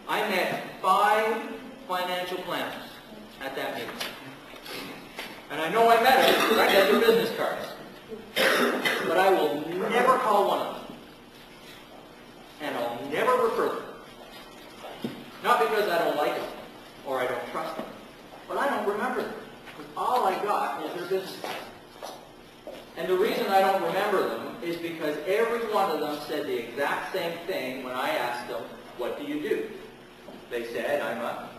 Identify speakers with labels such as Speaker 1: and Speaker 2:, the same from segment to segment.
Speaker 1: I met 5 financial planners at that meeting. And I know I met them because I got their business cards. But I will never call one of them. And I'll never refer them. Not because I don't like them or I don't trust them, but I don't remember them. Because all I got was their business cards. And the reason I don't remember them is because every one of them said the exact same thing when I asked them, what do you do? They said, I'm a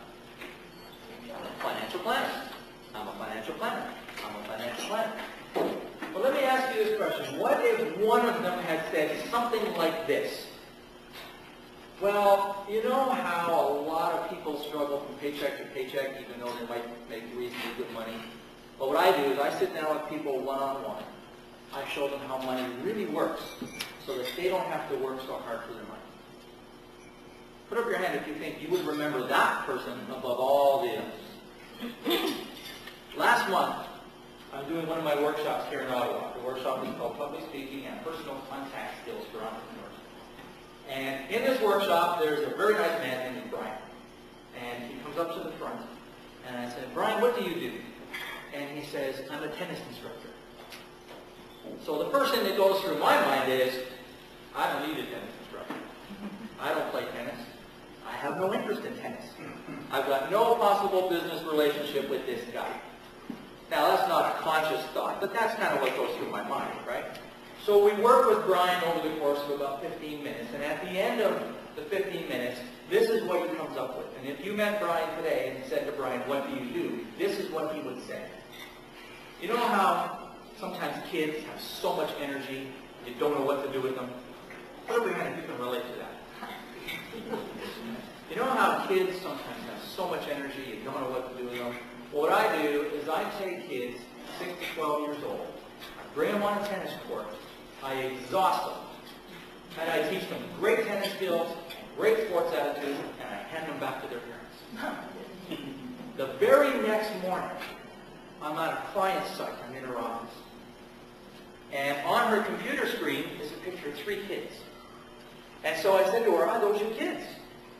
Speaker 1: financial planner. I'm a financial planner. I'm a financial planner. Well, let me ask you this question. What if one of them had said something like this? Well, you know how a lot of people struggle from paycheck to paycheck, even though they might make reasonably good money? But what I do is I sit down with people one-on-one. I show them how money really works so that they don't have to work so hard for their money. Put up your hand if you think you would remember that person above all the others. Last month, I'm doing one of my workshops here in Ottawa. The workshop is called Public Speaking and Personal Contact Skills for Entrepreneurs. And in this workshop, there's a very nice man named Brian. And he comes up to the front, and I said, Brian, what do you do? And he says, I'm a tennis instructor. So the first thing that goes through my mind is, I don't need a tennis instructor. I don't play tennis. I have no interest in tennis. I've got no possible business relationship with this guy. Now, that's not a conscious thought, but that's kind of what goes through my mind, right? So we work with Brian over the course of about 15 minutes, and at the end of the 15 minutes, this is what he comes up with. And if you met Brian today and said to Brian, what do you do? This is what he would say. You know how sometimes kids have so much energy, you don't know what to do with them? Put up your hand if you can relate to that. You know how kids sometimes have so much energy, you don't know what to do with them? Well, what I do is I take kids 6 to 12 years old, I bring them on a tennis court, I exhaust them, and I teach them great tennis skills, great sports attitude, and I hand them back to their parents. The very next morning, I'm at a client's site, I'm in her office, and on her computer screen is a picture of 3 kids. And so I said to her, are those your kids?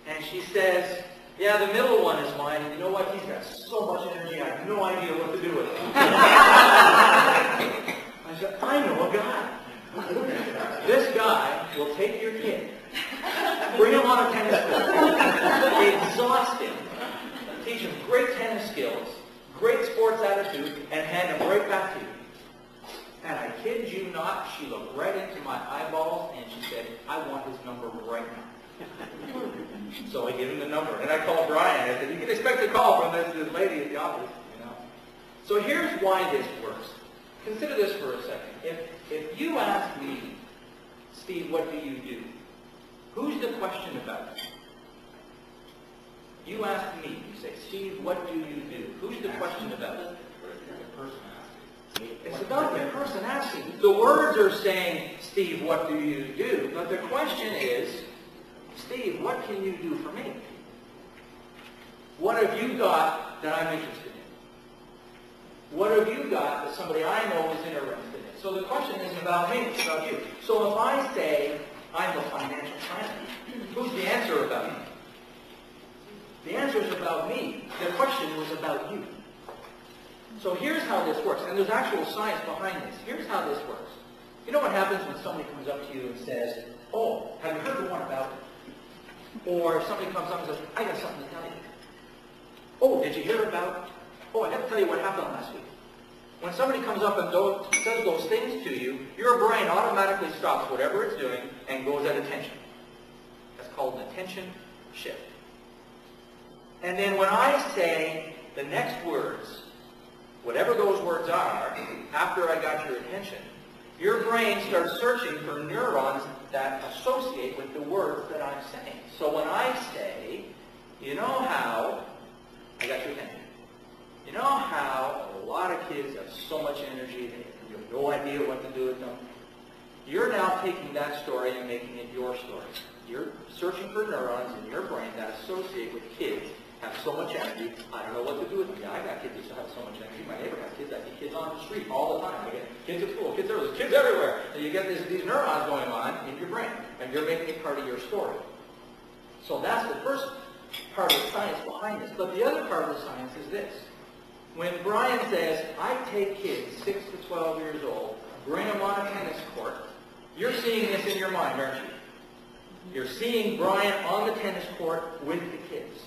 Speaker 1: And she says, yeah, the middle one is mine, and you know what? He's got so much energy, I have no idea what to do with him. I said, I know a guy. This guy will take your kid, bring him on a tennis court, exhaust him, teach him great tennis skills, great sports attitude, and hand him right back to you. And I kid you not, she looked right into my eyeballs and she said, I want his number right now. So I give him the number. And I called Brian. I said, you can expect a call from this lady at the office. You know. So here's why this works. Consider this for a second. If you ask me, Steve, what do you do? Who's the question about? You ask me. You say, Steve, what do you do? Who's the question about? The person asking. It's about the person asking. The words are saying, Steve, what do you do? But the question is, Steve, what can you do for me? What have you got that I'm interested in? What have you got that somebody I know is interested in? So the question isn't about me, it's about you. So if I say, I'm a financial planner, who's the answer about me? The answer is about me. The question was about you. So here's how this works. And there's actual science behind this. Here's how this works. You know what happens when somebody comes up to you and says, oh, have you heard the one about it? Or if somebody comes up and says, I got something to tell you. Oh, did you hear about? Oh, I got to tell you what happened last week. When somebody comes up and says those things to you, your brain automatically stops whatever it's doing and goes at attention. That's called an attention shift. And then when I say the next words, whatever those words are, after I got your attention, your brain starts searching for neurons that associate with the words that I'm saying. So when I say, you know how, I got your attention. You know how a lot of kids have so much energy, you have no idea what to do with them. You're now taking that story and making it your story. You're searching for neurons in your brain that associate with kids have so much energy, I don't know what to do with them. Yeah, I got kids that have so much energy. My neighbor has kids. I see kids on the street all the time. I get kids at school, kids everywhere. There's kids everywhere. And you get these neurons going on in your brain, and you're making it part of your story. So that's the first part of the science behind this. But the other part of the science is this. When Brian says, I take kids 6 to 12 years old, bring them on a tennis court, you're seeing this in your mind, aren't you? You're seeing Brian on the tennis court with the kids.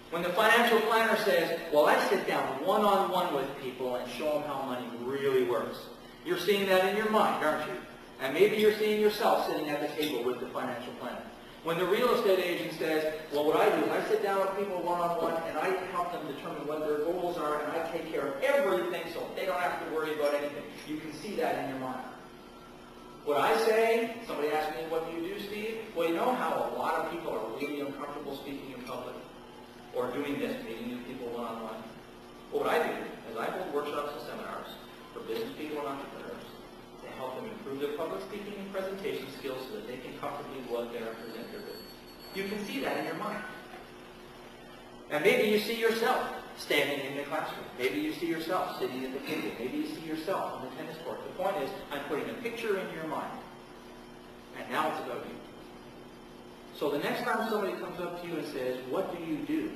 Speaker 1: When the financial planner says, well, I sit down one-on-one with people and show them how money really works, you're seeing that in your mind, aren't you? And maybe you're seeing yourself sitting at the table with the financial planner. When the real estate agent says, well, what I do is I sit down with people one-on-one and I help them determine what their goals are and I take care of everything so they don't have to worry about anything. You can see that in your mind. What I say, somebody asks me, what do you do, Steve? Well, you know how a lot of people are really uncomfortable speaking in public or doing this, meeting new people one-on-one? Well, what I do is I hold workshops and seminars for business people and entrepreneurs to help them improve their public speaking and presentation skills so that they can comfortably go out there and present their business. You can see that in your mind. And maybe you see yourself standing in the classroom. Maybe you see yourself sitting at the table. Maybe you see yourself on the tennis court. The point is, I'm putting a picture in your mind. And now it's about you. So the next time somebody comes up to you and says, what do you do?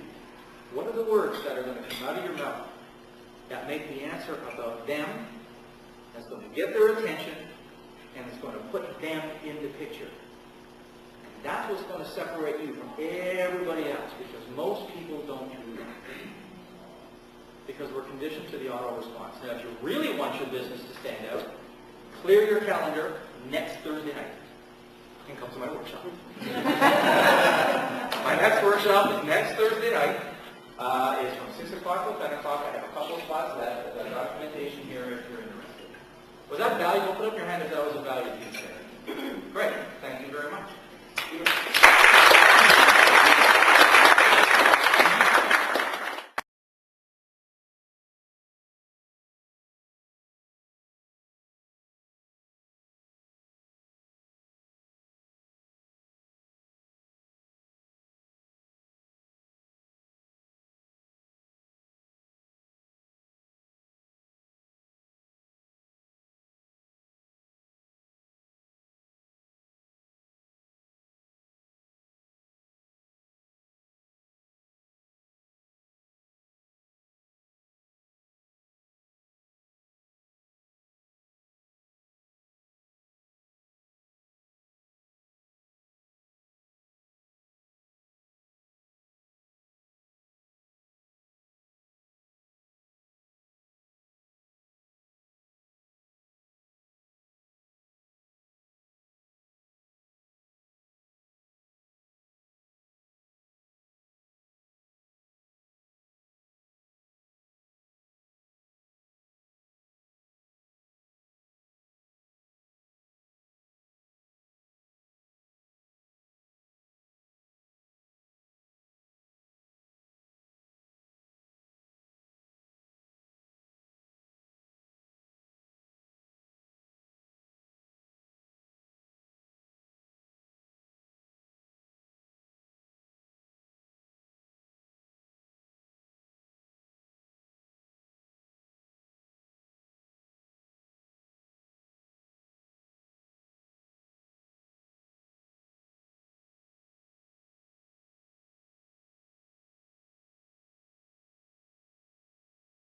Speaker 1: What are the words that are going to come out of your mouth that make the answer about them, that's going to get their attention, and it's going to put them in the picture? And that's what's going to separate you from everybody else, because most people don't do that. Because we're conditioned to the auto response. Now, if you really want your business to stand out, clear your calendar next Thursday night and come to my workshop. My next workshop is next Thursday night. It's from 6 o'clock till 10 o'clock. I have a couple of spots left. I've got documentation here if you're interested. Was that valuable? Put up your hand if that was a value to you. Great. Thank you very much.